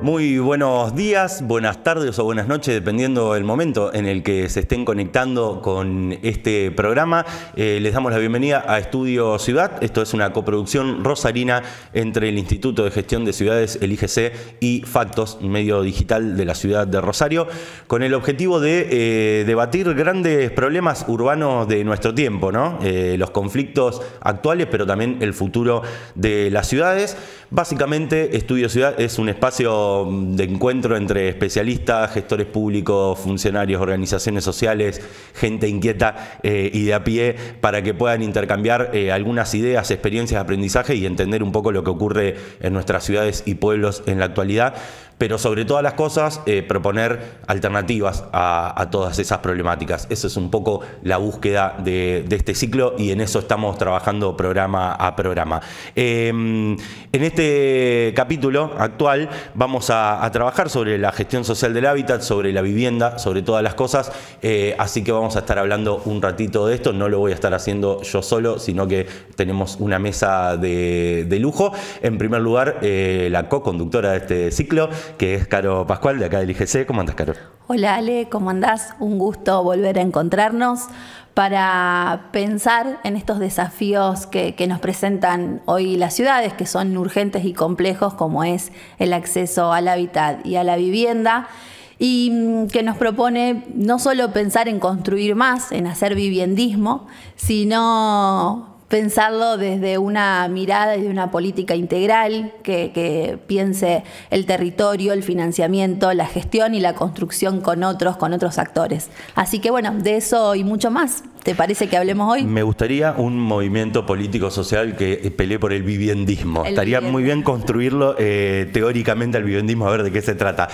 Muy buenos días, buenas tardes o buenas noches, dependiendo del momento en el que se estén conectando con este programa. Les damos la bienvenida a Estudio Ciudad. Esto es una coproducción rosarina entre el Instituto de Gestión de Ciudades, el IGC, y Factos, medio digital de la ciudad de Rosario, con el objetivo de debatir grandes problemas urbanos de nuestro tiempo, ¿no? Los conflictos actuales, pero también el futuro de las ciudades. Básicamente, Estudio Ciudad es un espacio de encuentro entre especialistas, gestores públicos, funcionarios, organizaciones sociales, gente inquieta y de a pie, para que puedan intercambiar algunas ideas, experiencias de aprendizaje y entender un poco lo que ocurre en nuestras ciudades y pueblos en la actualidad. Pero sobre todas las cosas, proponer alternativas a todas esas problemáticas. Esa es un poco la búsqueda de este ciclo y en eso estamos trabajando programa a programa. En este capítulo actual vamos a trabajar sobre la gestión social del hábitat, sobre la vivienda, sobre todas las cosas. Así que vamos a estar hablando un ratito de esto. No lo voy a estar haciendo yo solo, sino que tenemos una mesa de lujo. En primer lugar, la co-conductora de este ciclo, que es Caro Pascual, de acá del IGC. ¿Cómo andás, Caro? Hola, Ale, ¿cómo andás? Un gusto volver a encontrarnos para pensar en estos desafíos que nos presentan hoy las ciudades, que son urgentes y complejos, como es el acceso al hábitat y a la vivienda, y que nos propone no solo pensar en construir más, en hacer viviendismo, sino pensarlo desde una mirada y de una política integral que piense el territorio, el financiamiento, la gestión y la construcción con otros actores. Así que bueno, de eso y mucho más. ¿Te parece que hablemos hoy? Me gustaría un movimiento político-social que pelee por el viviendismo. Estaría muy bien construirlo teóricamente al viviendismo, a ver de qué se trata.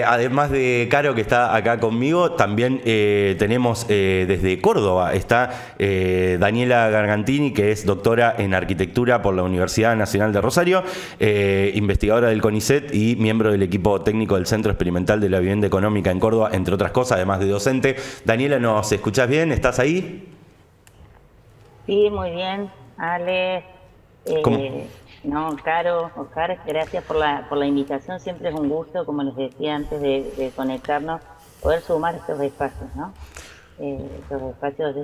Además de Caro, que está acá conmigo, también tenemos desde Córdoba, está Daniela Gargantini, que es doctora en arquitectura por la Universidad Nacional de Rosario, investigadora del CONICET y miembro del equipo técnico del Centro Experimental de la Vivienda Económica en Córdoba, entre otras cosas, además de docente. Daniela, ¿nos escuchás bien? ¿Estás ahí? Sí, muy bien, Ale. No, Caro, Oscar, gracias por la invitación. Siempre es un gusto, como les decía antes de conectarnos, poder sumar estos espacios, ¿no? Estos espacios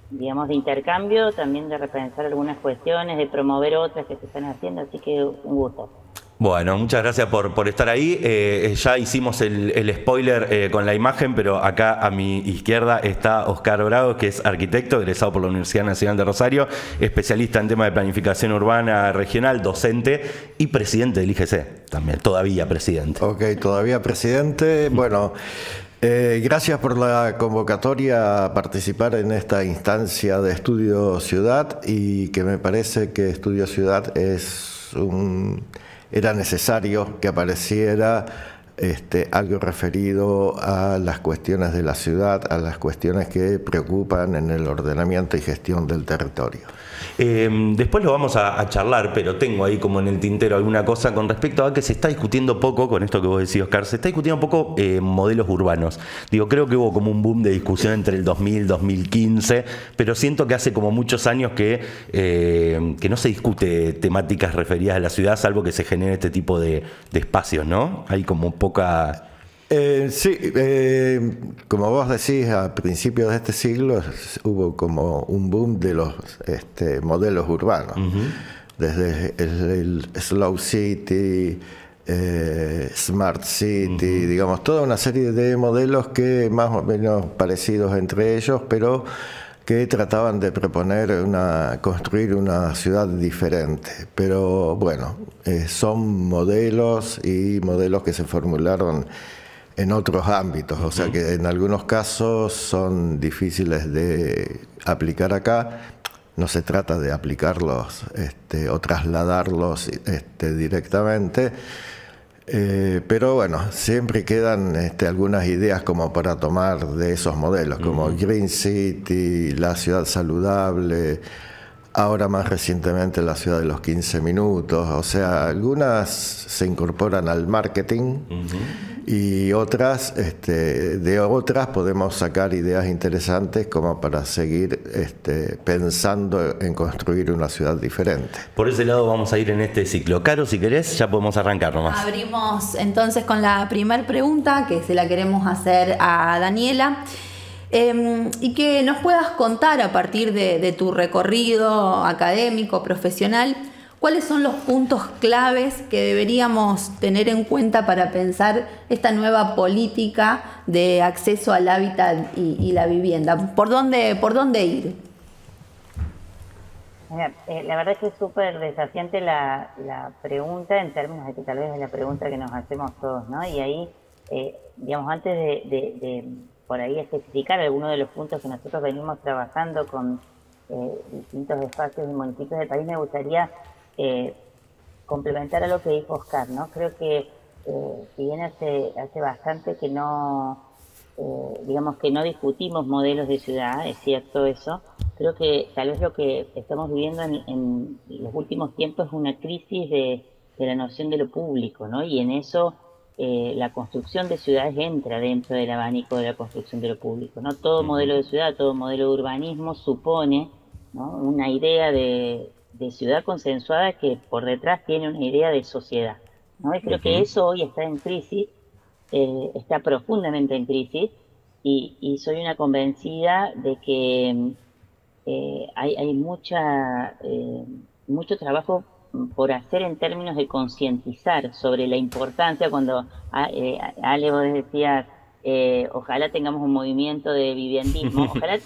digamos, de intercambio, también de repensar algunas cuestiones, de promover otras que se están haciendo, así que un gusto. Bueno, muchas gracias por estar ahí. Ya hicimos el spoiler con la imagen, pero acá a mi izquierda está Oscar Bravo, que es arquitecto, egresado por la Universidad Nacional de Rosario, especialista en temas de planificación urbana regional, docente y presidente del IGC, también, todavía presidente. Ok, todavía presidente. Bueno, gracias por la convocatoria a participar en esta instancia de Estudio Ciudad, y que me parece que Estudio Ciudad era necesario que apareciera algo referido a las cuestiones de la ciudad, a las cuestiones que preocupan en el ordenamiento y gestión del territorio. Después lo vamos a charlar, pero tengo ahí como en el tintero alguna cosa con respecto a que se está discutiendo poco, con esto que vos decís, Oscar, se está discutiendo poco modelos urbanos. Digo, creo que hubo como un boom de discusión entre el 2000 y 2015, pero siento que hace como muchos años que no se discute temáticas referidas a la ciudad, salvo que se genere este tipo de espacios, ¿no? Hay como poca... Sí, como vos decís, a principios de este siglo hubo como un boom de los modelos urbanos, desde el Slow City, Smart City, digamos, toda una serie de modelos que más o menos parecidos entre ellos, pero que trataban de proponer construir una ciudad diferente. Pero bueno, son modelos y modelos que se formularon en otros ámbitos, o sea que en algunos casos son difíciles de aplicar acá. No se trata de aplicarlos o trasladarlos directamente, pero bueno, siempre quedan algunas ideas como para tomar de esos modelos, como Green City, la ciudad saludable, ahora más recientemente la ciudad de los 15 minutos, o sea, algunas se incorporan al marketing y otras, de otras podemos sacar ideas interesantes como para seguir pensando en construir una ciudad diferente. Por ese lado vamos a ir en este ciclo. Caro, si querés, ya podemos arrancar nomás. Abrimos entonces con la primera pregunta, que se la queremos hacer a Daniela. Y que nos puedas contar a partir de tu recorrido académico, profesional, cuáles son los puntos claves que deberíamos tener en cuenta para pensar esta nueva política de acceso al hábitat y la vivienda. ¿Por dónde ir? Mira, la verdad es que es súper desafiante la pregunta en términos de que tal vez es la pregunta que nos hacemos todos, ¿no? Y ahí, digamos, antes de por ahí especificar algunos de los puntos que nosotros venimos trabajando con distintos espacios y municipios del país, me gustaría complementar a lo que dijo Oscar, ¿no? Creo que si bien hace bastante que no, digamos que no discutimos modelos de ciudad, es cierto eso, creo que tal vez lo que estamos viviendo en los últimos tiempos es una crisis de la noción de lo público, ¿no? Y en eso la construcción de ciudades entra dentro del abanico de la construcción de lo público, ¿no? Todo modelo de ciudad, todo modelo de urbanismo supone, ¿no?, una idea de ciudad consensuada que por detrás tiene una idea de sociedad, ¿no? Y creo que eso hoy está en crisis, está profundamente en crisis, y soy una convencida de que hay mucho trabajo por hacer en términos de concientizar sobre la importancia. Cuando Ale, vos decías, ojalá tengamos un movimiento de viviendismo, ojalá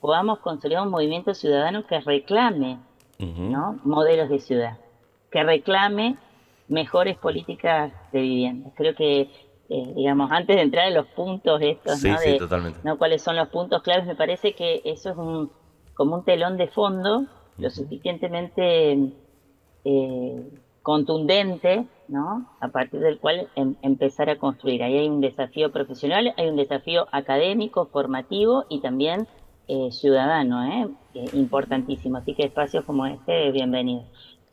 podamos consolidar un movimiento ciudadano que reclame, ¿no?, modelos de ciudad, que reclame mejores políticas de vivienda. Creo que, digamos, antes de entrar en los puntos estos, sí, ¿no?, sí, totalmente, ¿no?, cuáles son los puntos claves, me parece que eso es como un telón de fondo lo suficientemente contundente, ¿no?, a partir del cual empezar a construir. Ahí hay un desafío profesional, hay un desafío académico, formativo y también ciudadano, importantísimo. Así que espacios como este, bienvenidos.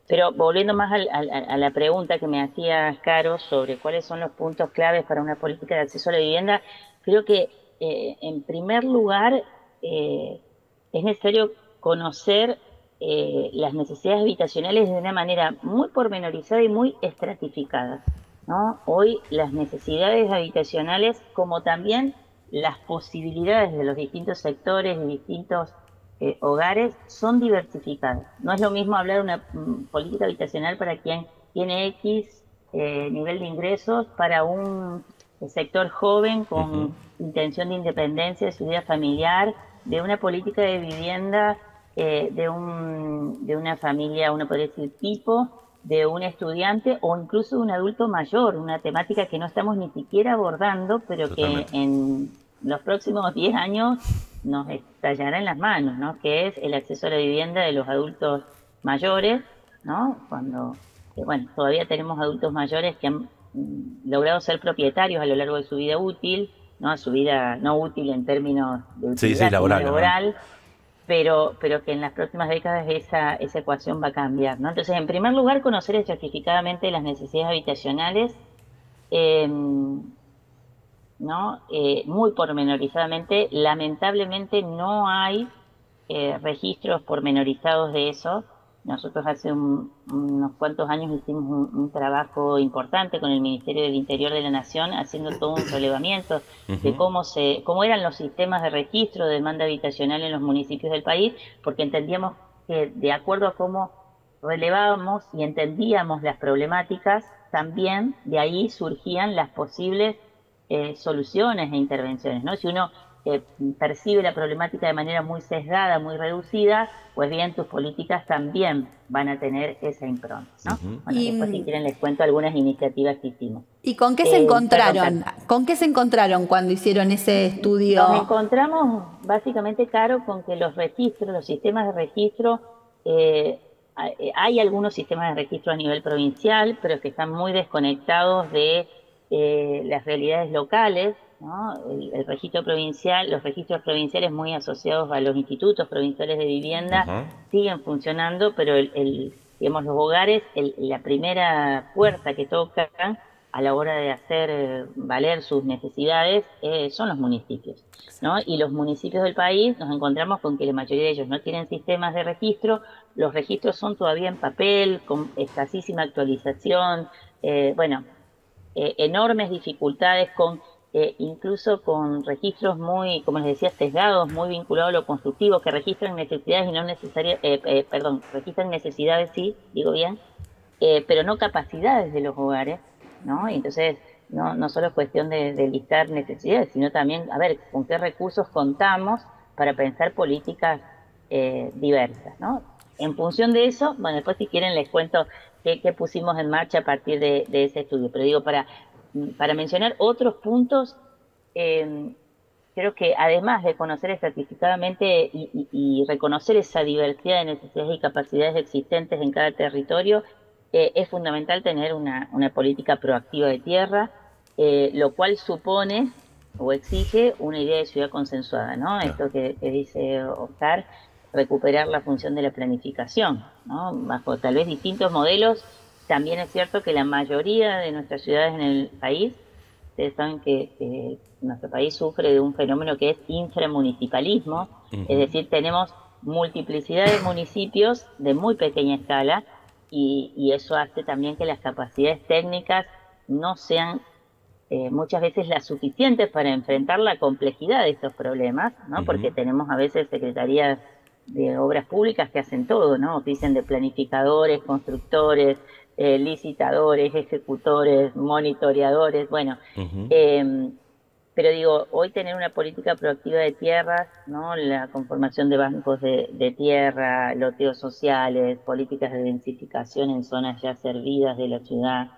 Pero volviendo más a la pregunta que me hacía Caro sobre cuáles son los puntos claves para una política de acceso a la vivienda, creo que en primer lugar es necesario conocer las necesidades habitacionales de una manera muy pormenorizada y muy estratificada, ¿no? Hoy las necesidades habitacionales, como también las posibilidades de los distintos sectores y distintos hogares, son diversificadas. No es lo mismo hablar de una política habitacional para quien tiene X nivel de ingresos, para un sector joven con intención de independencia de su vida familiar, de una política de vivienda de una familia, uno podría decir tipo, de un estudiante o incluso de un adulto mayor, una temática que no estamos ni siquiera abordando, pero totalmente, que en los próximos 10 años nos estallará en las manos, ¿no?, que es el acceso a la vivienda de los adultos mayores, ¿no? Cuando, bueno, todavía tenemos adultos mayores que han logrado ser propietarios a lo largo de su vida útil, ¿no?, su vida no útil en términos de utilidad, sí, laboral, ¿no?, pero que en las próximas décadas esa ecuación va a cambiar, ¿no? Entonces, en primer lugar, conocer estratificadamente las necesidades habitacionales, ¿no? Muy pormenorizadamente. Lamentablemente no hay registros pormenorizados de eso. Nosotros hace unos cuantos años hicimos un trabajo importante con el Ministerio del Interior de la Nación, haciendo todo un relevamiento de cómo eran los sistemas de registro de demanda habitacional en los municipios del país, porque entendíamos que de acuerdo a cómo relevábamos y entendíamos las problemáticas, también de ahí surgían las posibles soluciones e intervenciones, ¿no? Si uno percibe la problemática de manera muy sesgada, muy reducida, pues bien, tus políticas también van a tener esa impronta, ¿no? Bueno, después, si quieren, les cuento algunas iniciativas que hicimos. ¿Y con qué se encontraron? ¿Con qué se encontraron cuando hicieron ese estudio? Nos encontramos básicamente, Caro, con que los registros, los sistemas de registro, hay algunos sistemas de registro a nivel provincial, pero que están muy desconectados de las realidades locales, ¿no? El registro provincial, los registros provinciales muy asociados a los institutos provinciales de vivienda siguen funcionando, pero digamos, los hogares, la primera puerta que tocan a la hora de hacer valer sus necesidades son los municipios, ¿no? Y los municipios del país nos encontramos con que la mayoría de ellos no tienen sistemas de registro, los registros son todavía en papel, con escasísima actualización, enormes dificultades incluso con registros muy, como les decía, sesgados, muy vinculados a lo constructivo, que registran necesidades y no registran necesidades, sí, digo bien, pero no capacidades de los hogares, ¿no? Y entonces no solo es cuestión de listar necesidades, sino también, a ver, con qué recursos contamos para pensar políticas diversas, ¿no? En función de eso, bueno, después si quieren les cuento qué pusimos en marcha a partir de ese estudio, pero digo, para mencionar otros puntos, creo que además de conocer estratificadamente y reconocer esa diversidad de necesidades y capacidades existentes en cada territorio, es fundamental tener una política proactiva de tierra, lo cual supone o exige una idea de ciudad consensuada, ¿no? Esto que dice Oscar, recuperar la función de la planificación, ¿no? Bajo tal vez distintos modelos. También es cierto que la mayoría de nuestras ciudades en el país, ustedes saben que nuestro país sufre de un fenómeno que es inframunicipalismo, es decir, tenemos multiplicidad de municipios de muy pequeña escala y eso hace también que las capacidades técnicas no sean muchas veces las suficientes para enfrentar la complejidad de estos problemas, ¿no? Porque tenemos a veces secretarías de obras públicas que hacen todo, ¿no? Ofician de planificadores, constructores, licitadores, ejecutores, monitoreadores, bueno. Pero digo, hoy tener una política proactiva de tierras, ¿no? La conformación de bancos de tierra, loteos sociales, políticas de densificación en zonas ya servidas de la ciudad,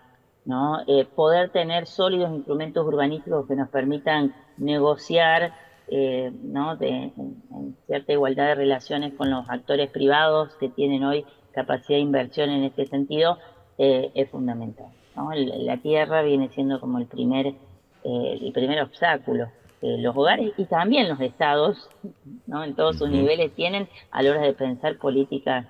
¿no? Poder tener sólidos instrumentos urbanísticos que nos permitan negociar, ¿no? En cierta igualdad de relaciones con los actores privados que tienen hoy capacidad de inversión en este sentido, es fundamental, ¿no? La tierra viene siendo como el primer obstáculo que los hogares y también los estados, ¿no? En todos sus niveles tienen a la hora de pensar políticas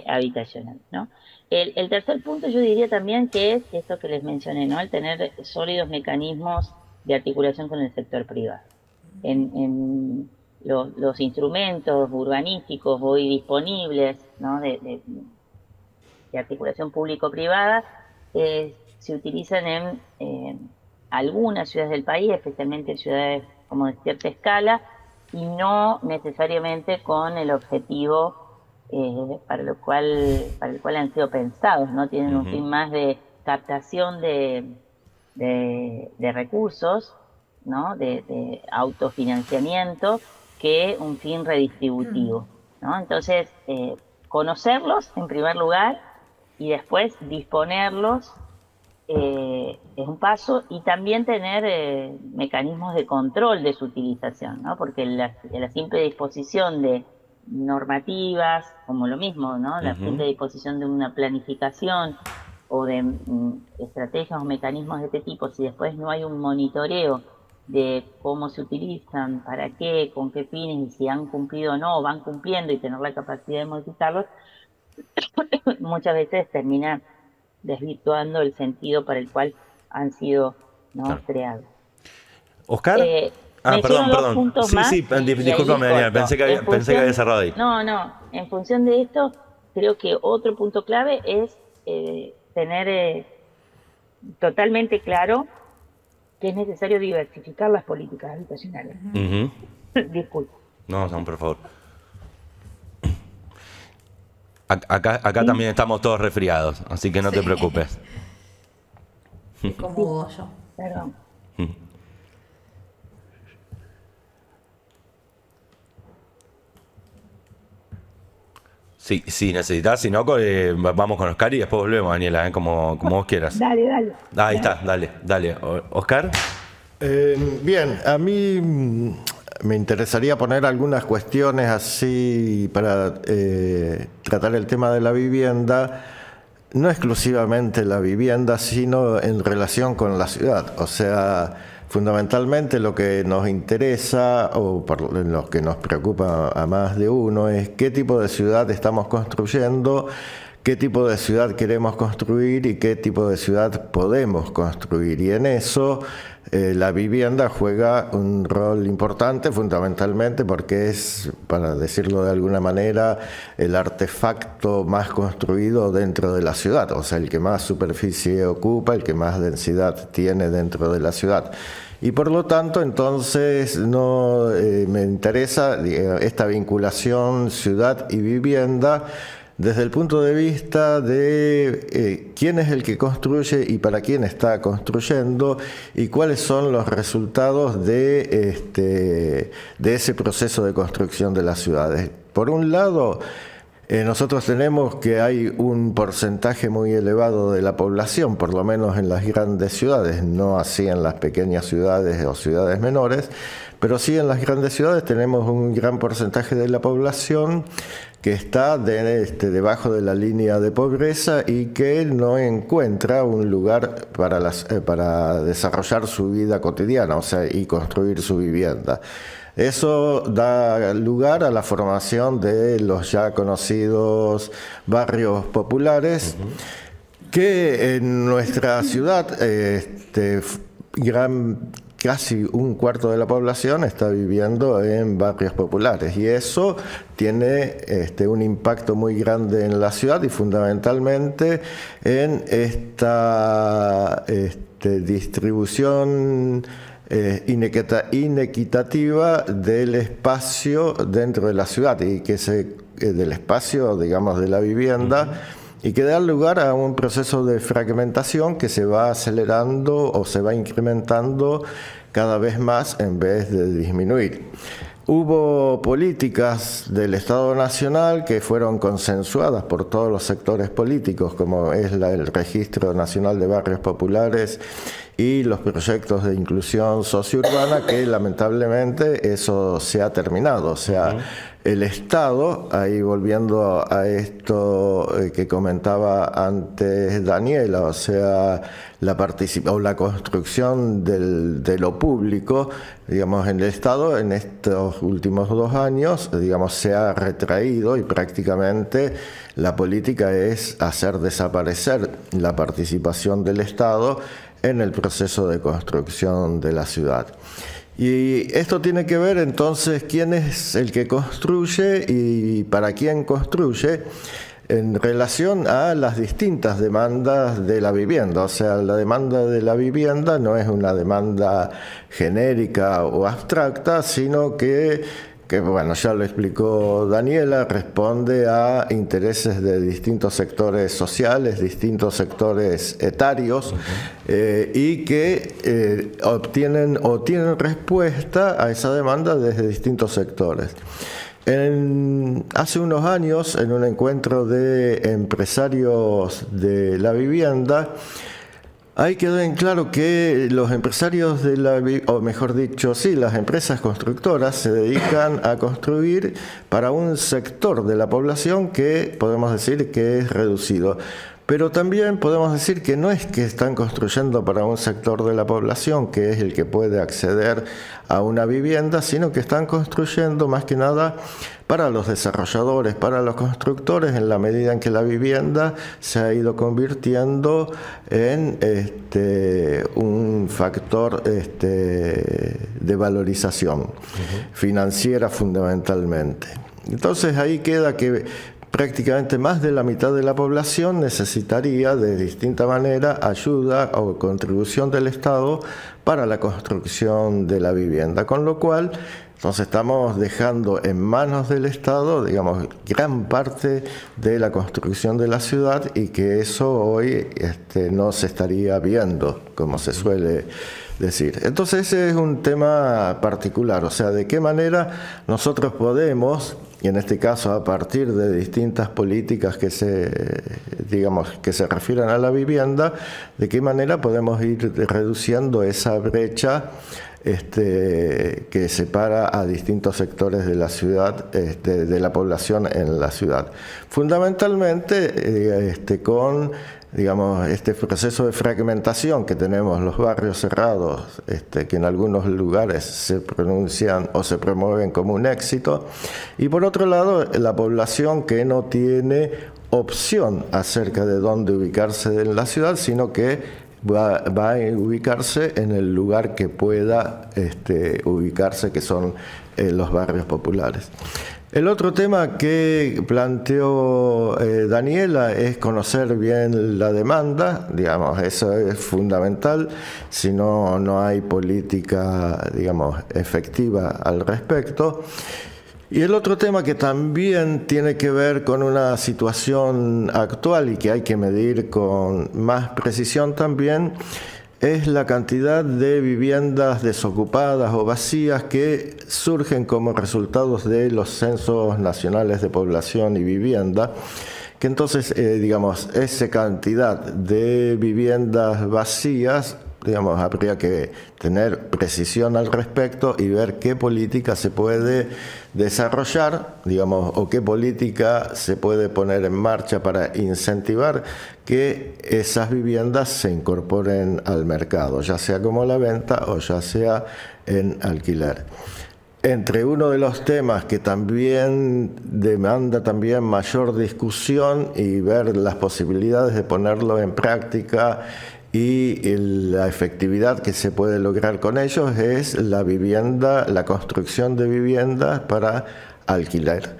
habitacionales, ¿no? El tercer punto yo diría también que es esto que les mencioné, ¿no? El tener sólidos mecanismos de articulación con el sector privado. En los instrumentos urbanísticos hoy disponibles, ¿no? de articulación público-privada se utilizan en algunas ciudades del país, especialmente en ciudades como de cierta escala, y no necesariamente con el objetivo para el cual han sido pensados, ¿no? Tienen un fin más de captación de recursos, ¿no? De autofinanciamiento, que un fin redistributivo, ¿no? Entonces, conocerlos en primer lugar y después disponerlos es un paso, y también tener mecanismos de control de su utilización, ¿no? Porque la simple disposición de normativas, como lo mismo, ¿no? La simple disposición de una planificación o de estrategias o mecanismos de este tipo, si después no hay un monitoreo de cómo se utilizan, para qué, con qué fines, y si han cumplido o no, van cumpliendo, y tener la capacidad de modificarlos, muchas veces termina desvirtuando el sentido para el cual han sido, ¿no? creados. Oscar. Perdón. Sí, discúlpame, Daniela, pensé que había cerrado ahí. No, en función de esto, creo que otro punto clave es tener totalmente claro que es necesario diversificar las políticas habitacionales. Disculpa. No, por favor. Acá también estamos todos resfriados, así que no te preocupes. Como yo. Perdón. Sí, si necesitas, si no, vamos con Oscar y después volvemos, Daniela, como vos quieras. Dale. Ahí está, dale. Oscar. Bien, a mí me interesaría poner algunas cuestiones así para tratar el tema de la vivienda, no exclusivamente la vivienda, sino en relación con la ciudad. O sea, fundamentalmente lo que nos interesa o por lo que nos preocupa a más de uno es qué tipo de ciudad estamos construyendo qué tipo de ciudad queremos construir y qué tipo de ciudad podemos construir. Y en eso la vivienda juega un rol importante, fundamentalmente porque es, para decirlo de alguna manera, el artefacto más construido dentro de la ciudad, o sea, el que más superficie ocupa, el que más densidad tiene dentro de la ciudad. Y por lo tanto, entonces, no me interesa esta vinculación ciudad y vivienda desde el punto de vista de quién es el que construye y para quién está construyendo y cuáles son los resultados de ese proceso de construcción de las ciudades. Por un lado, nosotros tenemos que hay un porcentaje muy elevado de la población, por lo menos en las grandes ciudades, no así en las pequeñas ciudades o ciudades menores, pero sí en las grandes ciudades tenemos un gran porcentaje de la población que está debajo de la línea de pobreza y que no encuentra un lugar para desarrollar su vida cotidiana, o sea, y construir su vivienda. Eso da lugar a la formación de los ya conocidos barrios populares, que en nuestra ciudad casi un cuarto de la población está viviendo en barrios populares, y eso tiene un impacto muy grande en la ciudad y fundamentalmente en esta distribución inequitativa del espacio dentro de la ciudad y que del espacio, digamos, de la vivienda, y que da lugar a un proceso de fragmentación que se va acelerando o se va incrementando cada vez más en vez de disminuir. Hubo políticas del Estado Nacional que fueron consensuadas por todos los sectores políticos, como es el Registro Nacional de Barrios Populares y los proyectos de inclusión sociourbana, que lamentablemente eso se ha terminado. O sea, el Estado, ahí volviendo a esto que comentaba antes Daniela, o sea, la construcción de lo público, digamos, en el Estado en estos últimos 2 años, digamos, se ha retraído y prácticamente la política es hacer desaparecer la participación del Estado en el proceso de construcción de la ciudad. Y esto tiene que ver entonces quién es el que construye y para quién construye en relación a las distintas demandas de la vivienda. O sea, la demanda de la vivienda no es una demanda genérica o abstracta, sino que bueno, ya lo explicó Daniela, responde a intereses de distintos sectores sociales, distintos sectores etarios, y que tienen respuesta a esa demanda desde distintos sectores. Hace unos años, en un encuentro de empresarios de la vivienda, ahí quedó en claro que los empresarios o mejor dicho, sí, las empresas constructoras se dedican a construir para un sector de la población que podemos decir que es reducido. Pero también podemos decir que no es que están construyendo para un sector de la población que es el que puede acceder a una vivienda, sino que están construyendo más que nada para los desarrolladores, para los constructores, en la medida en que la vivienda se ha ido convirtiendo en un factor de valorización financiera fundamentalmente. Entonces ahí queda que prácticamente más de la mitad de la población necesitaría de distinta manera ayuda o contribución del Estado para la construcción de la vivienda, con lo cual entonces estamos dejando en manos del Estado, digamos, gran parte de la construcción de la ciudad, y que eso hoy no se estaría viendo, como se suele decir. Entonces ese es un tema particular, o sea, de qué manera nosotros podemos, y en este caso a partir de distintas políticas que se refieren a la vivienda, de qué manera podemos ir reduciendo esa brecha que separa a distintos sectores de la ciudad, de la población en la ciudad. Fundamentalmente con, digamos, este proceso de fragmentación que tenemos, los barrios cerrados, que en algunos lugares se pronuncian o se promueven como un éxito, y por otro lado la población que no tiene opción acerca de dónde ubicarse en la ciudad, sino que va a ubicarse en el lugar que pueda ubicarse, que son los barrios populares. El otro tema que planteó Daniela es conocer bien la demanda, digamos, eso es fundamental, si no, no hay política, digamos, efectiva al respecto. Y el otro tema que también tiene que ver con una situación actual y que hay que medir con más precisión también, es la cantidad de viviendas desocupadas o vacías que surgen como resultados de los censos nacionales de población y vivienda, que entonces, digamos, esa cantidad de viviendas vacías, digamos, habría que tener precisión al respecto y ver qué política se puede desarrollar, digamos, o qué política se puede poner en marcha para incentivar que esas viviendas se incorporen al mercado, ya sea como la venta o ya sea en alquiler. Entre uno de los temas que también demanda también mayor discusión y ver las posibilidades de ponerlo en práctica y la efectividad que se puede lograr con ellos es la vivienda, la construcción de viviendas para alquiler.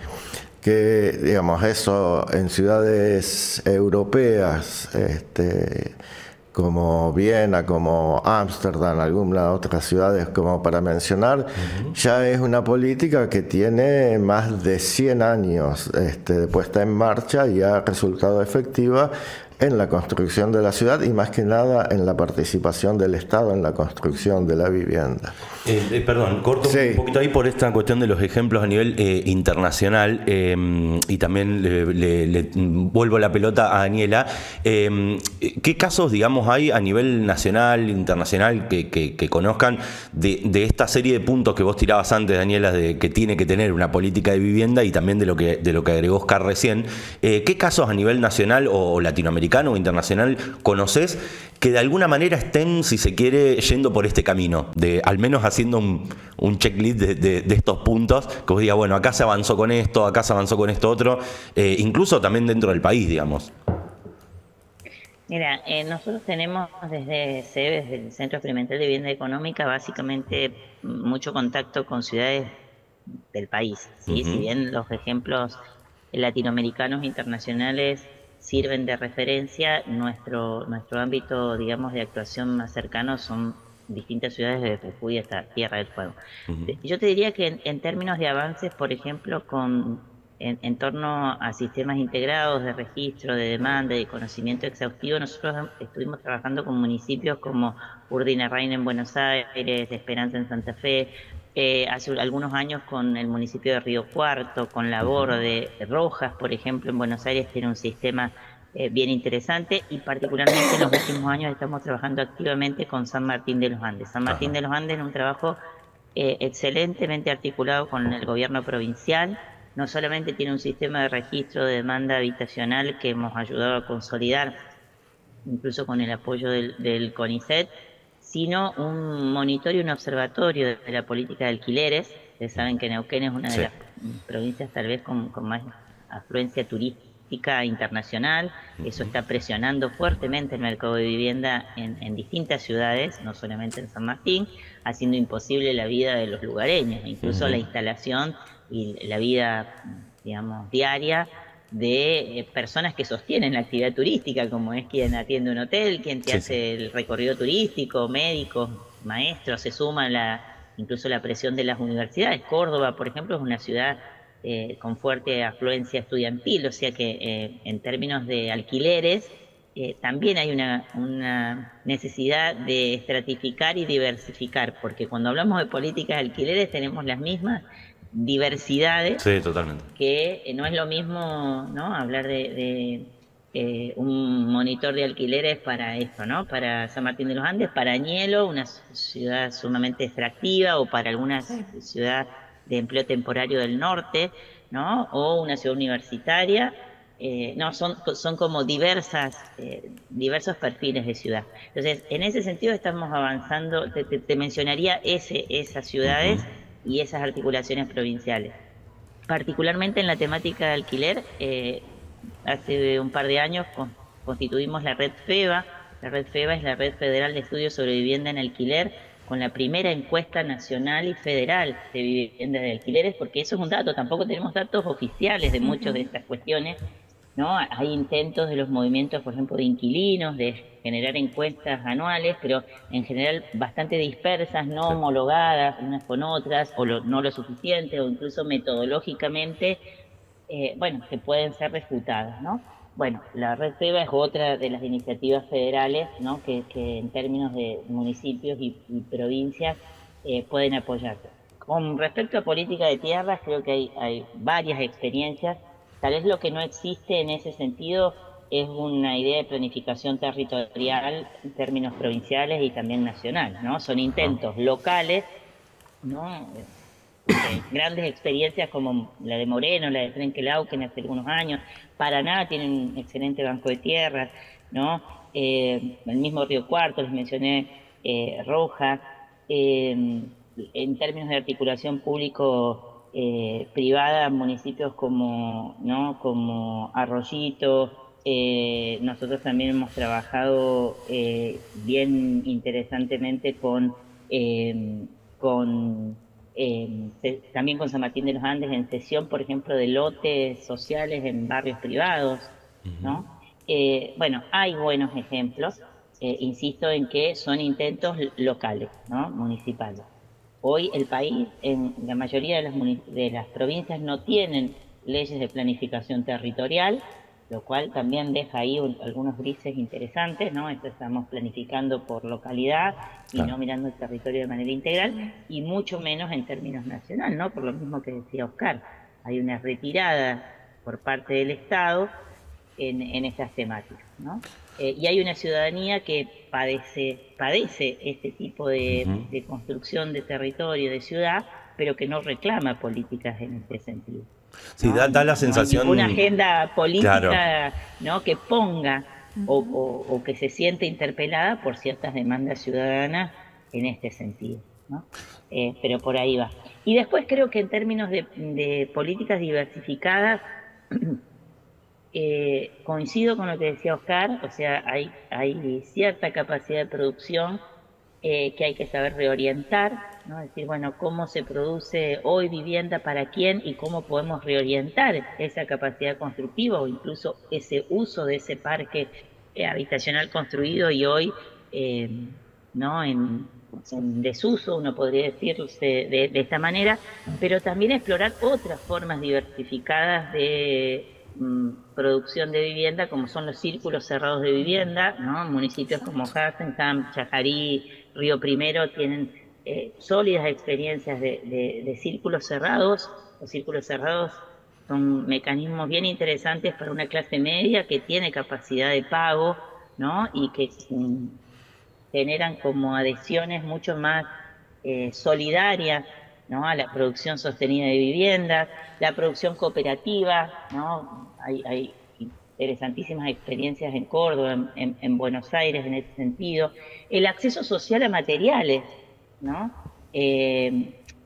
Que, digamos, eso en ciudades europeas, como Viena, como Ámsterdam, algunas otras ciudades como para mencionar, ya es una política que tiene más de 100 años de puesta en marcha y ha resultado efectiva en la construcción de la ciudad y más que nada en la participación del Estado en la construcción de la vivienda. Perdón, corto un poquito ahí por esta cuestión de los ejemplos a nivel internacional y también le vuelvo la pelota a Daniela. ¿Qué casos, digamos, hay a nivel nacional, internacional que conozcan de esta serie de puntos que vos tirabas antes, Daniela, de que tiene que tener una política de vivienda y también de lo que agregó Oscar recién? ¿Qué casos a nivel nacional o latinoamericano o internacional conoces que de alguna manera estén, si se quiere, yendo por este camino, de al menos haciendo un checklist de estos puntos, que vos digas, bueno, acá se avanzó con esto, acá se avanzó con esto otro, incluso también dentro del país, digamos? Mira, nosotros tenemos desde CEBE, desde el Centro Experimental de Vivienda Económica, básicamente mucho contacto con ciudades del país, ¿sí? Si bien los ejemplos latinoamericanos internacionales sirven de referencia, nuestro ámbito, digamos, de actuación más cercano son distintas ciudades desde Jujuy hasta Tierra del Fuego. Yo te diría que en términos de avances, por ejemplo, en torno a sistemas integrados de registro, de demanda y conocimiento exhaustivo, nosotros estuvimos trabajando con municipios como Urdinarrain en Buenos Aires, Esperanza en Santa Fe, hace algunos años con el municipio de Río Cuarto, con Laborde, Rojas, por ejemplo, en Buenos Aires tiene un sistema bien interesante y particularmente en los últimos años estamos trabajando activamente con San Martín de los Andes. San Martín de los Andes es un trabajo excelentemente articulado con el gobierno provincial. No solamente tiene un sistema de registro de demanda habitacional que hemos ayudado a consolidar, incluso con el apoyo del CONICET, sino un monitoreo y un observatorio de la política de alquileres. Ustedes saben que Neuquén es una de las provincias tal vez con más afluencia turística internacional. Eso está presionando fuertemente el mercado de vivienda en distintas ciudades, no solamente en San Martín, haciendo imposible la vida de los lugareños, incluso la instalación y la vida, digamos, diaria de personas que sostienen la actividad turística, como es quien atiende un hotel, quien te hace el recorrido turístico, médicos, maestros, se suma incluso la presión de las universidades. Córdoba, por ejemplo, es una ciudad con fuerte afluencia estudiantil, o sea que en términos de alquileres también hay una necesidad de estratificar y diversificar, porque cuando hablamos de políticas de alquileres tenemos las mismas diversidades. Sí, totalmente. Que no es lo mismo, ¿no?, hablar de un monitor de alquileres para esto, ¿no?, para San Martín de los Andes, para Añelo, una ciudad sumamente extractiva, o para alguna ciudad de empleo temporario del norte, ¿no?, o una ciudad universitaria. No, son como diversos perfiles de ciudad. Entonces, en ese sentido estamos avanzando. Te mencionaría esas ciudades y esas articulaciones provinciales. Particularmente en la temática de alquiler, hace un par de años constituimos la red FEBA. La red FEBA es la Red Federal de Estudios sobre Vivienda en Alquiler, con la primera encuesta nacional y federal de viviendas de alquileres, porque eso es un dato, tampoco tenemos datos oficiales de muchas de estas cuestiones, ¿no? Hay intentos de los movimientos, por ejemplo, de inquilinos, de generar encuestas anuales, pero en general bastante dispersas, no homologadas unas con otras, o no lo suficiente, o incluso metodológicamente, bueno, que pueden ser refutadas, ¿no? Bueno, la Red FEBA es otra de las iniciativas federales, ¿no? que en términos de municipios y provincias pueden apoyarse. Con respecto a política de tierras, creo que hay varias experiencias. Tal vez lo que no existe en ese sentido es una idea de planificación territorial en términos provinciales y también nacional, ¿no? Son intentos locales, ¿no? Grandes experiencias como la de Moreno, la de Trenquelauquen hace algunos años. Paraná tiene un excelente banco de tierras, ¿no? El mismo Río Cuarto, les mencioné, Roja. En términos de articulación público-privada, municipios como Arroyito. Nosotros también hemos trabajado bien interesantemente también con San Martín de los Andes en cesión, por ejemplo, de lotes sociales en barrios privados, ¿no? Bueno, hay buenos ejemplos, insisto en que son intentos locales, ¿no? Municipales. Hoy el país, en la mayoría de las provincias, no tienen leyes de planificación territorial, lo cual también deja ahí algunos grises interesantes, ¿no? Estamos planificando por localidad y no mirando el territorio de manera integral, y mucho menos en términos nacional, ¿no? Por lo mismo que decía Oscar, hay una retirada por parte del Estado en estas temáticas, ¿no? Y hay una ciudadanía que padece este tipo de construcción de territorio, de ciudad, pero que no reclama políticas en este sentido. Sí, da la sensación... No hay ninguna agenda política, ¿no? que ponga o que se siente interpelada por ciertas demandas ciudadanas en este sentido, ¿no? Pero por ahí va. Y después creo que en términos de políticas diversificadas, coincido con lo que decía Oscar, o sea, hay cierta capacidad de producción que hay que saber reorientar, ¿no? Es decir, bueno, cómo se produce hoy vivienda para quién y cómo podemos reorientar esa capacidad constructiva o incluso ese uso de ese parque habitacional construido y hoy ¿no? en desuso, uno podría decirse de esta manera, pero también explorar otras formas diversificadas de producción de vivienda, como son los círculos cerrados de vivienda, ¿no? Municipios como Hasenham, Chajarí, Río Primero tienen sólidas experiencias de círculos cerrados. Los círculos cerrados son mecanismos bien interesantes para una clase media que tiene capacidad de pago, ¿no? Y que generan como adhesiones mucho más solidarias, ¿no? A la producción sostenida de viviendas, la producción cooperativa, ¿no? Hay interesantísimas experiencias en Córdoba, en Buenos Aires en ese sentido. El acceso social a materiales, ¿no?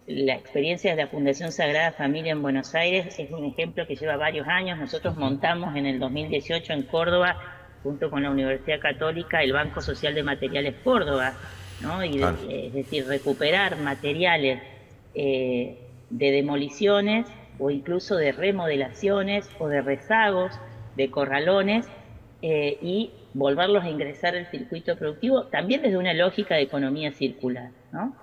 La experiencia de la Fundación Sagrada Familia en Buenos Aires es un ejemplo que lleva varios años. Nosotros montamos en el 2018 en Córdoba, junto con la Universidad Católica, el Banco Social de Materiales Córdoba, ¿no? Y es decir, recuperar materiales de demoliciones o incluso de remodelaciones o de rezagos de corralones y volverlos a ingresar al circuito productivo, también desde una lógica de economía circular, ¿no?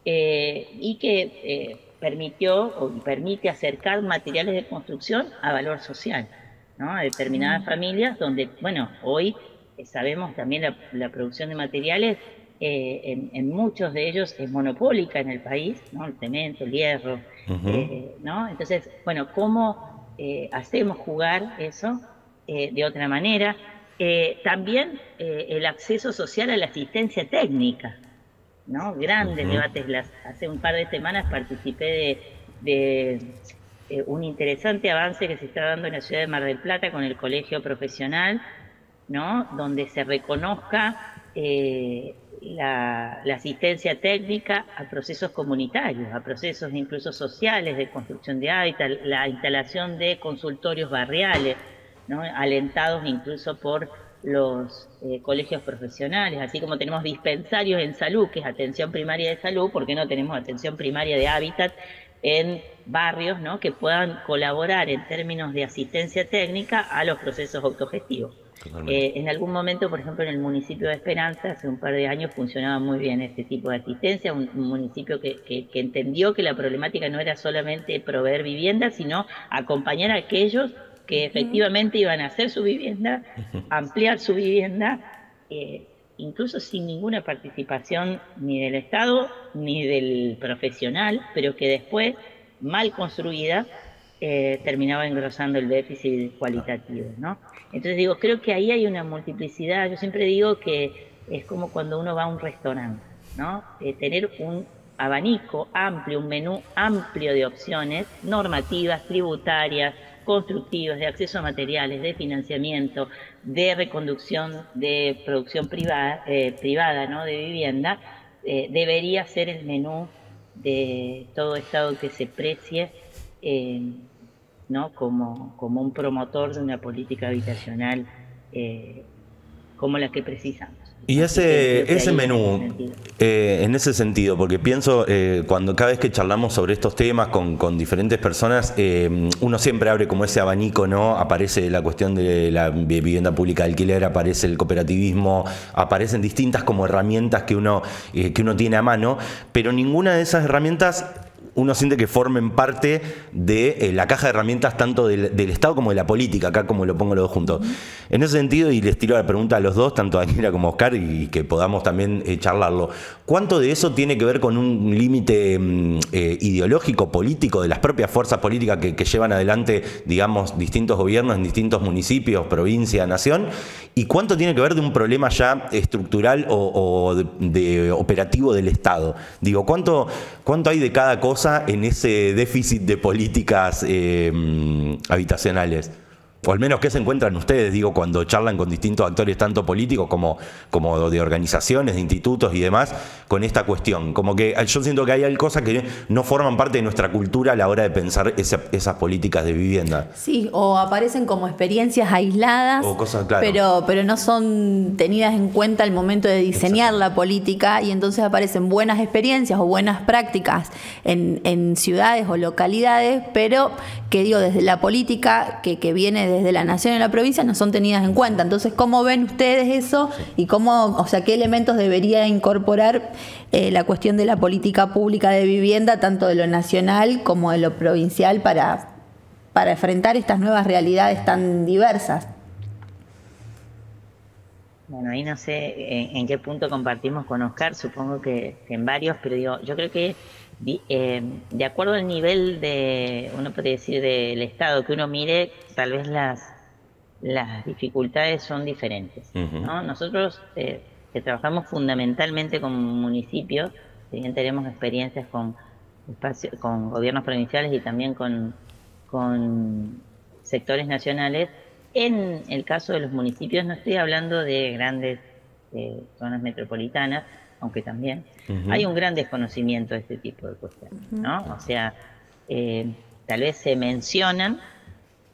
Y que permitió o permite acercar materiales de construcción a valor social, ¿no? A determinadas familias donde, bueno, hoy sabemos también la producción de materiales en muchos de ellos es monopólica en el país, ¿no? El cemento, el hierro, ¿no? Entonces, bueno, ¿cómo hacemos jugar eso de otra manera? También el acceso social a la asistencia técnica, ¿no? Grandes debates. Hace un par de semanas participé de un interesante avance que se está dando en la ciudad de Mar del Plata con el colegio profesional, ¿no? Donde se reconozca la asistencia técnica a procesos comunitarios, a procesos incluso sociales de construcción de hábitat, la instalación de consultorios barriales, ¿no? Alentados incluso por los colegios profesionales, así como tenemos dispensarios en salud, que es atención primaria de salud, ¿por qué no tenemos atención primaria de hábitat en barrios, ¿no? Que puedan colaborar en términos de asistencia técnica a los procesos autogestivos? En algún momento, por ejemplo, en el municipio de Esperanza, hace un par de años, funcionaba muy bien este tipo de asistencia, un municipio que entendió que la problemática no era solamente proveer vivienda, sino acompañar a aquellos que efectivamente iban a hacer su vivienda, ampliar su vivienda, incluso sin ninguna participación ni del Estado ni del profesional, pero que después, mal construida, terminaba engrosando el déficit cualitativo, ¿no? Entonces digo, creo que ahí hay una multiplicidad. Yo siempre digo que es como cuando uno va a un restaurante, ¿no? Tener un abanico amplio, un menú amplio de opciones normativas, tributarias, constructivas, de acceso a materiales, de financiamiento, de reconducción de producción privada, ¿no? De vivienda, debería ser el menú de todo Estado que se precie, ¿no? como un promotor de una política habitacional como la que precisamos. Y ese menú, en ese sentido, porque pienso, cada vez que charlamos sobre estos temas con diferentes personas, uno siempre abre como ese abanico, ¿no? Aparece la cuestión de la vivienda pública de alquiler, aparece el cooperativismo, aparecen distintas como herramientas que uno tiene a mano, pero ninguna de esas herramientas uno siente que formen parte de la caja de herramientas tanto del Estado como de la política, acá como lo pongo los dos juntos. En ese sentido, y les tiro la pregunta a los dos, tanto a Daniela como a Oscar, y que podamos también charlarlo, ¿cuánto de eso tiene que ver con un límite ideológico, político, de las propias fuerzas políticas que llevan adelante, digamos, distintos gobiernos en distintos municipios, provincia, nación? ¿Y cuánto tiene que ver de un problema ya estructural o de operativo del Estado? Digo, ¿cuánto hay de cada cosa en ese déficit de políticas habitacionales? O al menos, ¿qué se encuentran ustedes, digo, cuando charlan con distintos actores, tanto políticos como de organizaciones, de institutos y demás, con esta cuestión? Como que yo siento que hay cosas que no forman parte de nuestra cultura a la hora de pensar esas políticas de vivienda. Sí, o aparecen como experiencias aisladas, o cosas, claro, pero no son tenidas en cuenta al momento de diseñar la política, y entonces aparecen buenas experiencias o buenas prácticas en ciudades o localidades, pero que digo, desde la política que viene desde la nación y la provincia no son tenidas en cuenta. Entonces, ¿cómo ven ustedes eso? Y qué elementos debería incorporar la cuestión de la política pública de vivienda, tanto de lo nacional como de lo provincial, para enfrentar estas nuevas realidades tan diversas? Bueno, ahí no sé en qué punto compartimos con Oscar, supongo que en varios, pero digo, yo creo que de acuerdo al nivel uno puede decir, del Estado que uno mire, tal vez las dificultades son diferentes, ¿no? Nosotros que trabajamos fundamentalmente con municipios, si bien tenemos experiencias con gobiernos provinciales y también con sectores nacionales. En el caso de los municipios no estoy hablando de grandes zonas metropolitanas, aunque también hay un gran desconocimiento de este tipo de cuestiones, ¿no? O sea, tal vez se mencionan,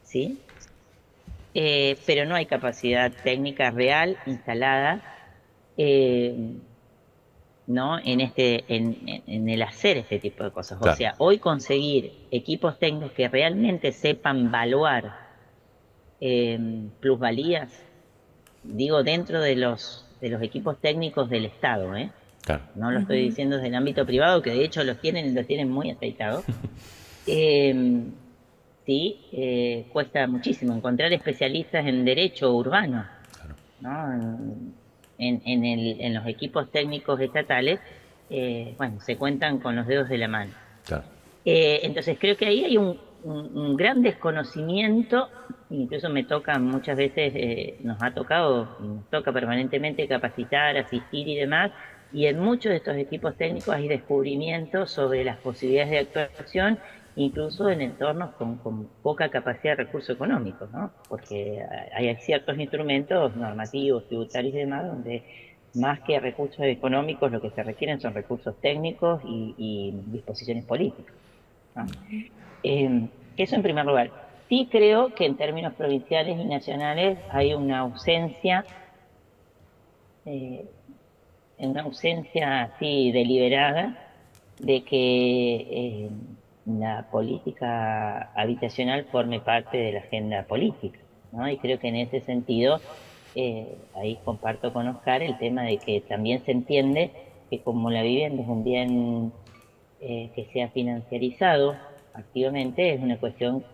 ¿sí? Pero no hay capacidad técnica real instalada, ¿no? En el hacer este tipo de cosas. Claro. O sea, hoy conseguir equipos técnicos que realmente sepan evaluar plusvalías, digo, dentro de los equipos técnicos del Estado, Claro. No lo estoy diciendo desde el ámbito privado, que de hecho los tienen muy aceitados. Sí, cuesta muchísimo encontrar especialistas en derecho urbano, claro, ¿no? En los equipos técnicos estatales, bueno, se cuentan con los dedos de la mano. Claro. Entonces creo que ahí hay un gran desconocimiento. Incluso me toca muchas veces, nos toca permanentemente capacitar, asistir y demás, y en muchos de estos equipos técnicos hay descubrimientos sobre las posibilidades de actuación, incluso en entornos con poca capacidad de recurso económico, ¿no? Porque hay ciertos instrumentos normativos, tributarios y demás, donde más que recursos económicos lo que se requieren son recursos técnicos y disposiciones políticas, ¿no? Eso en primer lugar. sí creo que en términos provinciales y nacionales hay una ausencia así deliberada de que la política habitacional forme parte de la agenda política, ¿no? Y creo que en ese sentido, ahí comparto con Oscar el tema de que también se entiende que como la vivienda es un bien que sea financiarizado activamente, es una cuestión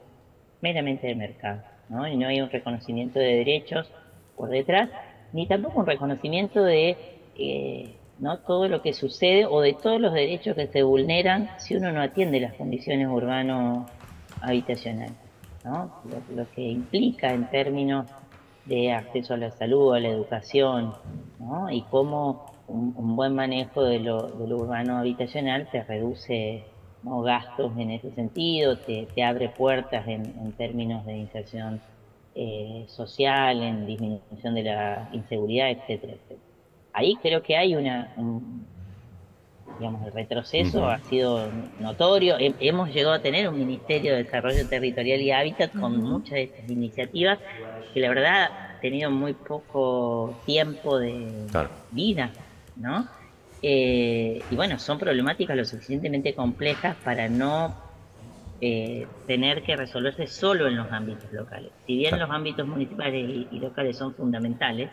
meramente de mercado, ¿no? Y no hay un reconocimiento de derechos por detrás, ni tampoco un reconocimiento de no todo lo que sucede o de todos los derechos que se vulneran si uno no atiende las condiciones urbano-habitacionales, ¿no? Lo que implica en términos de acceso a la salud, a la educación, ¿no? Y cómo un buen manejo de lo urbano habitacional te reduce, ¿no?, gastos en ese sentido, te abre puertas en términos de inserción social, en disminución de la inseguridad, etcétera, etcétera. Ahí creo que hay digamos, el retroceso ha sido notorio. Hemos llegado a tener un Ministerio de Desarrollo Territorial y Hábitat con muchas de estas iniciativas que la verdad ha tenido muy poco tiempo de vida, ¿no? Y bueno, son problemáticas lo suficientemente complejas para no tener que resolverse solo en los ámbitos locales. Si bien los ámbitos municipales y locales son fundamentales,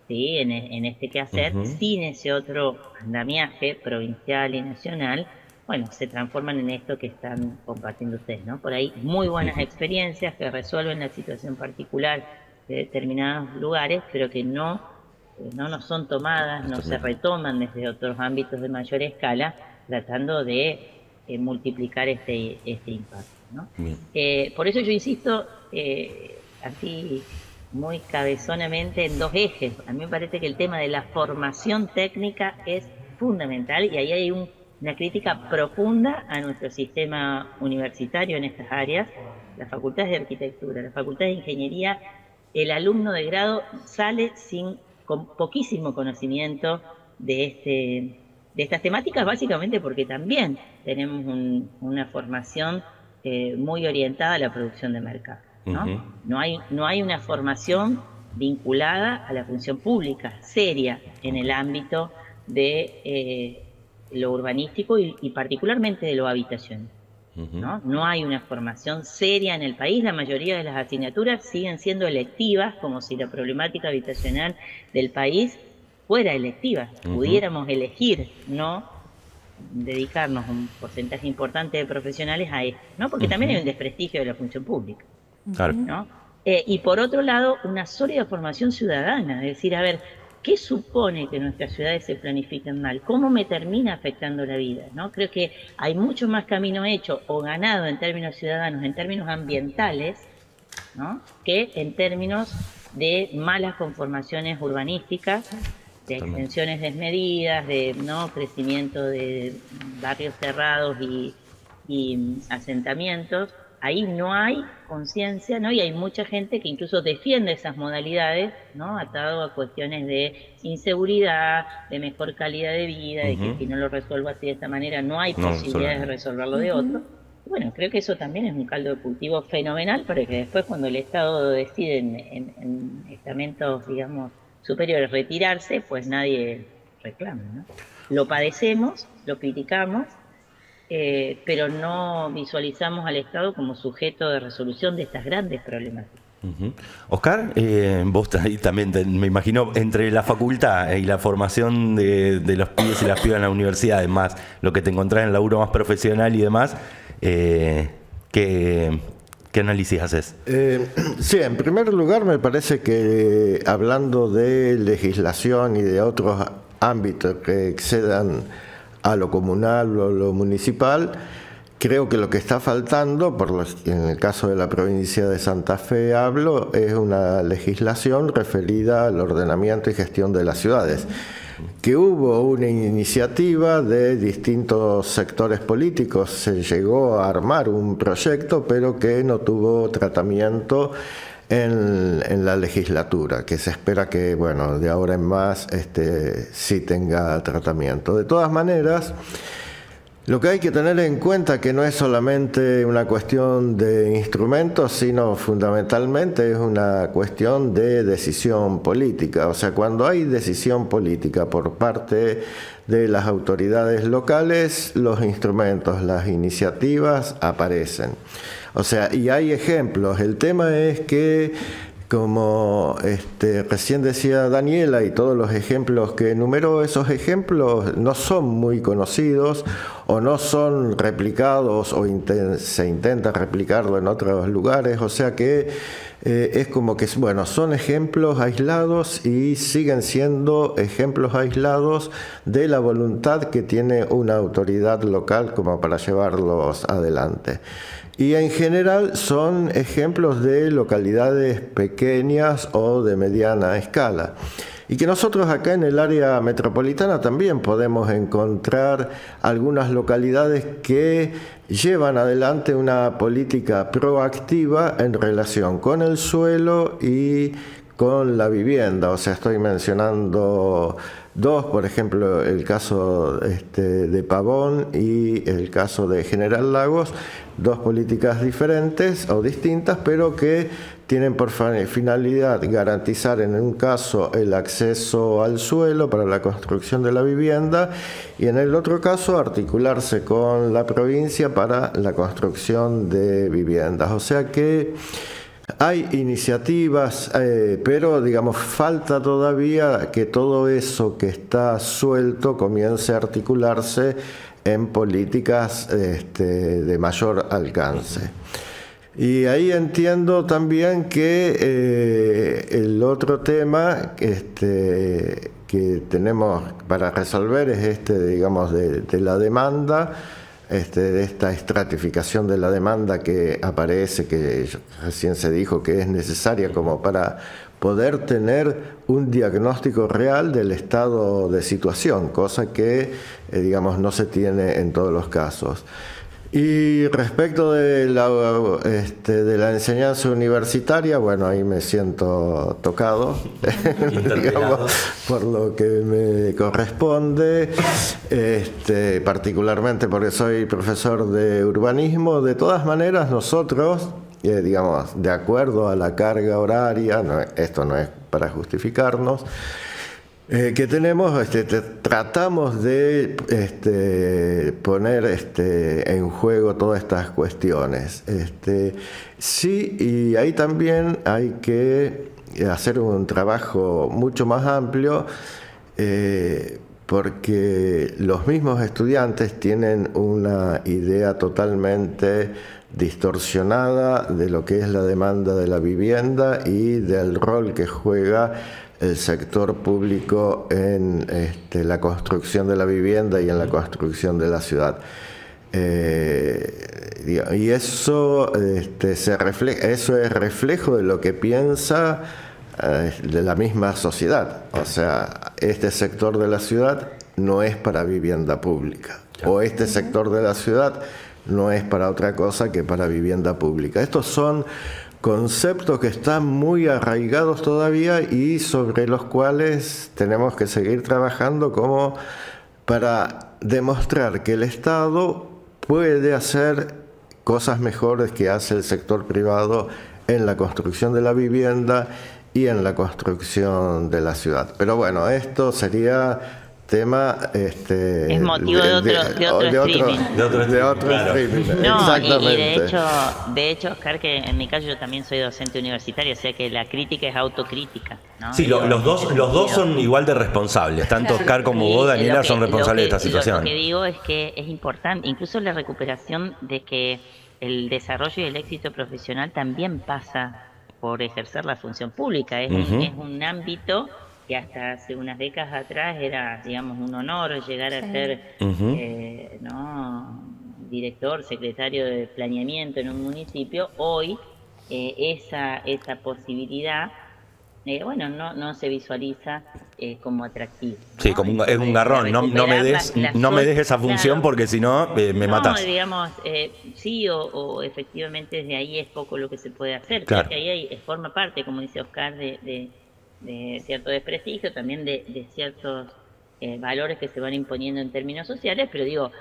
¿sí?, en este quehacer, sin ese otro andamiaje provincial y nacional, bueno, se transforman en esto que están compartiendo ustedes, ¿no? Por ahí muy buenas experiencias que resuelven la situación particular de determinados lugares, pero que no son tomadas, no se retoman desde otros ámbitos de mayor escala, tratando de multiplicar este impacto, ¿no? Por eso yo insisto así muy cabezonamente en dos ejes. A mí me parece que el tema de la formación técnica es fundamental y ahí hay una crítica profunda a nuestro sistema universitario en estas áreas. Las facultades de arquitectura, las facultades de ingeniería, el alumno de grado sale con poquísimo conocimiento de estas temáticas, básicamente porque también tenemos una formación muy orientada a la producción de mercado, ¿no? No hay una formación vinculada a la función pública seria en el ámbito de lo urbanístico y particularmente de lo habitacional, ¿no? No hay una formación seria en el país. La mayoría de las asignaturas siguen siendo electivas, como si la problemática habitacional del país fuera electiva. Pudiéramos elegir no dedicarnos un porcentaje importante de profesionales a esto, ¿no? Porque también hay un desprestigio de la función pública, ¿no? Y por otro lado, una sólida formación ciudadana, es decir, a ver, ¿qué supone que nuestras ciudades se planifiquen mal? ¿Cómo me termina afectando la vida, ¿no? Creo que hay mucho más camino hecho o ganado en términos ciudadanos, en términos ambientales, ¿no?, que en términos de malas conformaciones urbanísticas, de extensiones desmedidas, de crecimiento de barrios cerrados y asentamientos. Ahí no hay conciencia, ¿no? Y hay mucha gente que incluso defiende esas modalidades, ¿no?, atado a cuestiones de inseguridad, de mejor calidad de vida, de que si no lo resuelvo así de esta manera no hay posibilidades de resolverlo de otro. Bueno, creo que eso también es un caldo de cultivo fenomenal para que después, cuando el Estado decide en estamentos, digamos, superiores retirarse, pues nadie reclama, ¿no? Lo padecemos, lo criticamos, pero no visualizamos al Estado como sujeto de resolución de estas grandes problemáticas. Oscar, vos ahí también me imagino, entre la facultad y la formación de los pibes y las pibas en la universidad, además lo que te encontrás en el laburo más profesional y demás, ¿qué análisis haces? Sí, en primer lugar me parece que hablando de legislación y de otros ámbitos que excedan a lo comunal o lo municipal, creo que lo que está faltando, en el caso de la provincia de Santa Fe hablo, es una legislación referida al ordenamiento y gestión de las ciudades. Que hubo una iniciativa de distintos sectores políticos, se llegó a armar un proyecto, pero que no tuvo tratamiento en la legislatura, que se espera que, bueno, de ahora en más sí tenga tratamiento. De todas maneras, Lo que hay que tener en cuenta que no es solamente una cuestión de instrumentos, sino fundamentalmente es una cuestión de decisión política. O sea, cuando hay decisión política por parte de las autoridades locales, los instrumentos, las iniciativas aparecen. O sea, y hay ejemplos. El tema es que, como recién decía Daniela, y todos los ejemplos que enumeró, esos ejemplos no son muy conocidos o no son replicados o se intenta replicarlo en otros lugares, o sea que es como que, bueno, son ejemplos aislados y siguen siendo ejemplos aislados de la voluntad que tiene una autoridad local como para llevarlos adelante. Y en general son ejemplos de localidades pequeñas o de mediana escala. Y que nosotros acá en el área metropolitana también podemos encontrar algunas localidades que llevan adelante una política proactiva en relación con el suelo y con la vivienda. O sea, estoy mencionando dos, por ejemplo, el caso de Pavón y el caso de General Lagos, dos políticas diferentes o distintas, pero que tienen por finalidad garantizar en un caso el acceso al suelo para la construcción de la vivienda y en el otro caso articularse con la provincia para la construcción de viviendas. O sea que hay iniciativas, pero digamos falta todavía que todo eso que está suelto comience a articularse en políticas de mayor alcance. Y ahí entiendo también que el otro tema que tenemos para resolver es digamos, de la demanda, de esta estratificación de la demanda que aparece, que recién se dijo que es necesaria como para poder tener un diagnóstico real del estado de situación, cosa que, digamos, no se tiene en todos los casos. Y respecto de la enseñanza universitaria, bueno, ahí me siento tocado, digamos, por lo que me corresponde, particularmente porque soy profesor de urbanismo. De todas maneras, nosotros, digamos, de acuerdo a la carga horaria, esto no es para justificarnos, que tenemos, tratamos de poner en juego todas estas cuestiones. Sí, y ahí también hay que hacer un trabajo mucho más amplio, porque los mismos estudiantes tienen una idea totalmente distorsionada de lo que es la demanda de la vivienda y del rol que juega el sector público en la construcción de la vivienda y en la construcción de la ciudad. Y eso, eso es reflejo de lo que piensa de la misma sociedad. O sea, este sector de la ciudad no es para vivienda pública, o este sector de la ciudad no es para otra cosa que para vivienda pública. Estos son conceptos que están muy arraigados todavía y sobre los cuales tenemos que seguir trabajando como para demostrar que el Estado puede hacer cosas mejores que hace el sector privado en la construcción de la vivienda y en la construcción de la ciudad. Pero bueno, esto sería tema es motivo de otro streaming. No, exactamente. Y de hecho, Oscar, que en mi caso yo también soy docente universitario, o sea que la crítica es autocrítica, ¿no? Sí, los dos son igual de responsables, tanto Oscar como vos, Daniela, son responsables de esta situación. Lo que digo es que es importante, incluso la recuperación de que el desarrollo y el éxito profesional también pasa por ejercer la función pública, es un ámbito que hasta hace unas décadas atrás era, digamos, un honor llegar a ser director, secretario de planeamiento en un municipio. Hoy esa posibilidad, no se visualiza como atractiva, ¿no? Sí, como es un garrón, no me des esa función, claro, porque si no me matas. No, digamos, sí, o efectivamente desde ahí es poco lo que se puede hacer. Claro. Que ahí forma parte, como dice Oscar, de cierto desprestigio, también de ciertos valores que se van imponiendo en términos sociales, pero digo,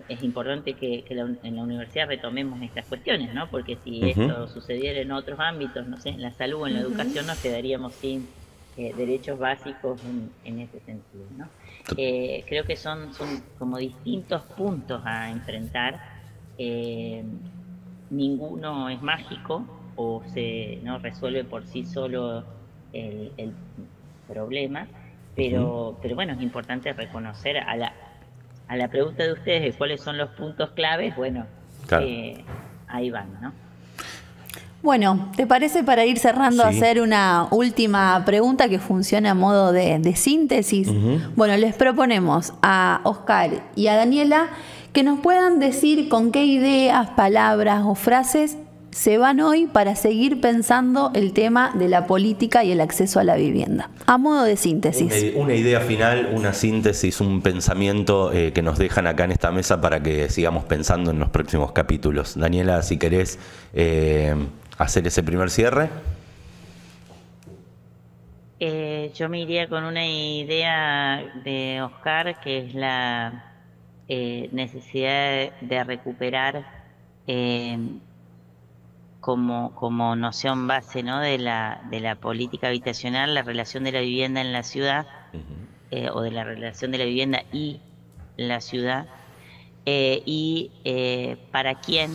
es importante que en la universidad retomemos estas cuestiones, ¿no? Porque si esto sucediera en otros ámbitos, no sé, en la salud o en la educación, nos quedaríamos sin derechos básicos en ese sentido, ¿no? Creo que son como distintos puntos a enfrentar. Ninguno es mágico o no resuelve por sí solo el problema, pero bueno, es importante reconocer a la pregunta de ustedes de cuáles son los puntos claves. Bueno, claro. Ahí van, ¿no? Bueno, ¿te parece para ir cerrando hacer una última pregunta que funcione a modo de síntesis? Bueno, les proponemos a Oscar y a Daniela que nos puedan decir con qué ideas, palabras o frases se van hoy para seguir pensando el tema de la política y el acceso a la vivienda. A modo de síntesis. Una idea final, una síntesis, un pensamiento que nos dejan acá en esta mesa para que sigamos pensando en los próximos capítulos. Daniela, si querés hacer ese primer cierre. Yo me iría con una idea de Oscar, que es la necesidad de recuperar como noción base, ¿no?, de la política habitacional, la relación de la vivienda en la ciudad, o de la relación de la vivienda y la ciudad, y para quién,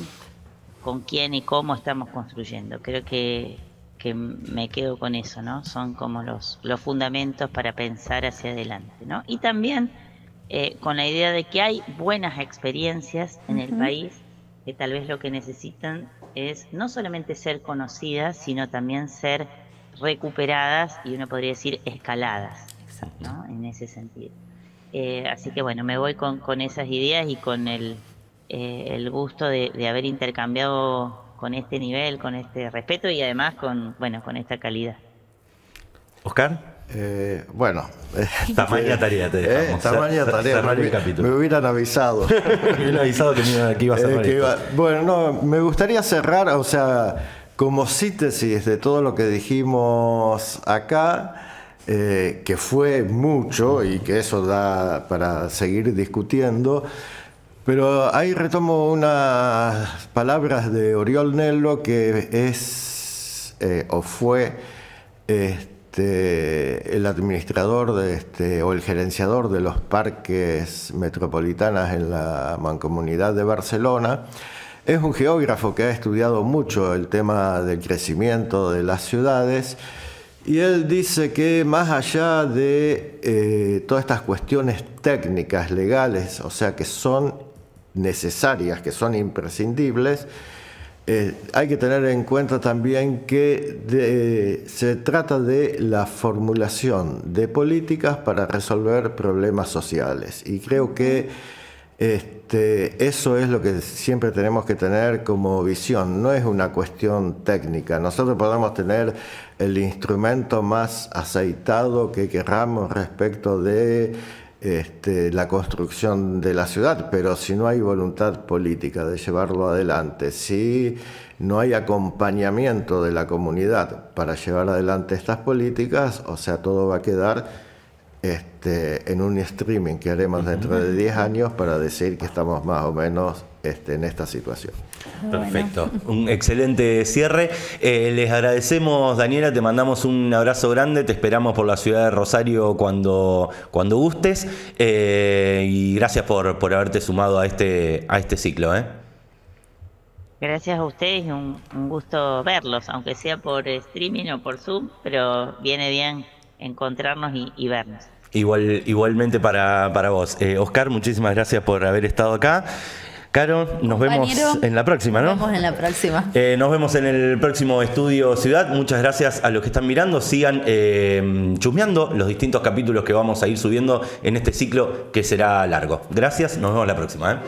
con quién y cómo estamos construyendo. Creo que me quedo con eso, ¿no? Son como los fundamentos para pensar hacia adelante, ¿no? Y también con la idea de que hay buenas experiencias en el país, que tal vez lo que necesitan es no solamente ser conocidas, sino también ser recuperadas y uno podría decir escaladas, ¿no?, en ese sentido. Así que bueno, me voy con esas ideas y con el gusto de haber intercambiado con este nivel, con este respeto y además con esta calidad. Oscar. Bueno, tamaña tarea te dejamos. Tamaña tarea. Me hubieran avisado. Me hubieran avisado que iba a cerrar bueno, no, me gustaría cerrar, o sea, como síntesis de todo lo que dijimos acá, que fue mucho y que eso da para seguir discutiendo. Pero ahí retomo unas palabras de Oriol Nello, que es o fue el administrador o el gerenciador de los parques metropolitanos en la Mancomunidad de Barcelona. Es un geógrafo que ha estudiado mucho el tema del crecimiento de las ciudades. Y él dice que más allá de todas estas cuestiones técnicas, legales, o sea, que son necesarias, que son imprescindibles, hay que tener en cuenta también que se trata de la formulación de políticas para resolver problemas sociales. Y creo que eso es lo que siempre tenemos que tener como visión. No es una cuestión técnica. Nosotros podemos tener el instrumento más aceitado que queramos respecto de la construcción de la ciudad, pero si no hay voluntad política de llevarlo adelante, si no hay acompañamiento de la comunidad para llevar adelante estas políticas, o sea, todo va a quedar en un streaming que haremos dentro de 10 años para decir que estamos más o menos en esta situación. Perfecto, un excelente cierre. Les agradecemos, Daniela, te mandamos un abrazo grande, te esperamos por la ciudad de Rosario cuando gustes, y gracias por haberte sumado a este ciclo. Gracias a ustedes, un gusto verlos, aunque sea por streaming o por Zoom, pero viene bien encontrarnos y vernos. Igualmente para vos. Oscar, muchísimas gracias por haber estado acá. Caro, nos vemos en la próxima, ¿no? Nos vemos en la próxima. Nos vemos en el próximo Estudio Ciudad. Muchas gracias a los que están mirando. Sigan chusmeando los distintos capítulos que vamos a ir subiendo en este ciclo que será largo. Gracias, nos vemos la próxima.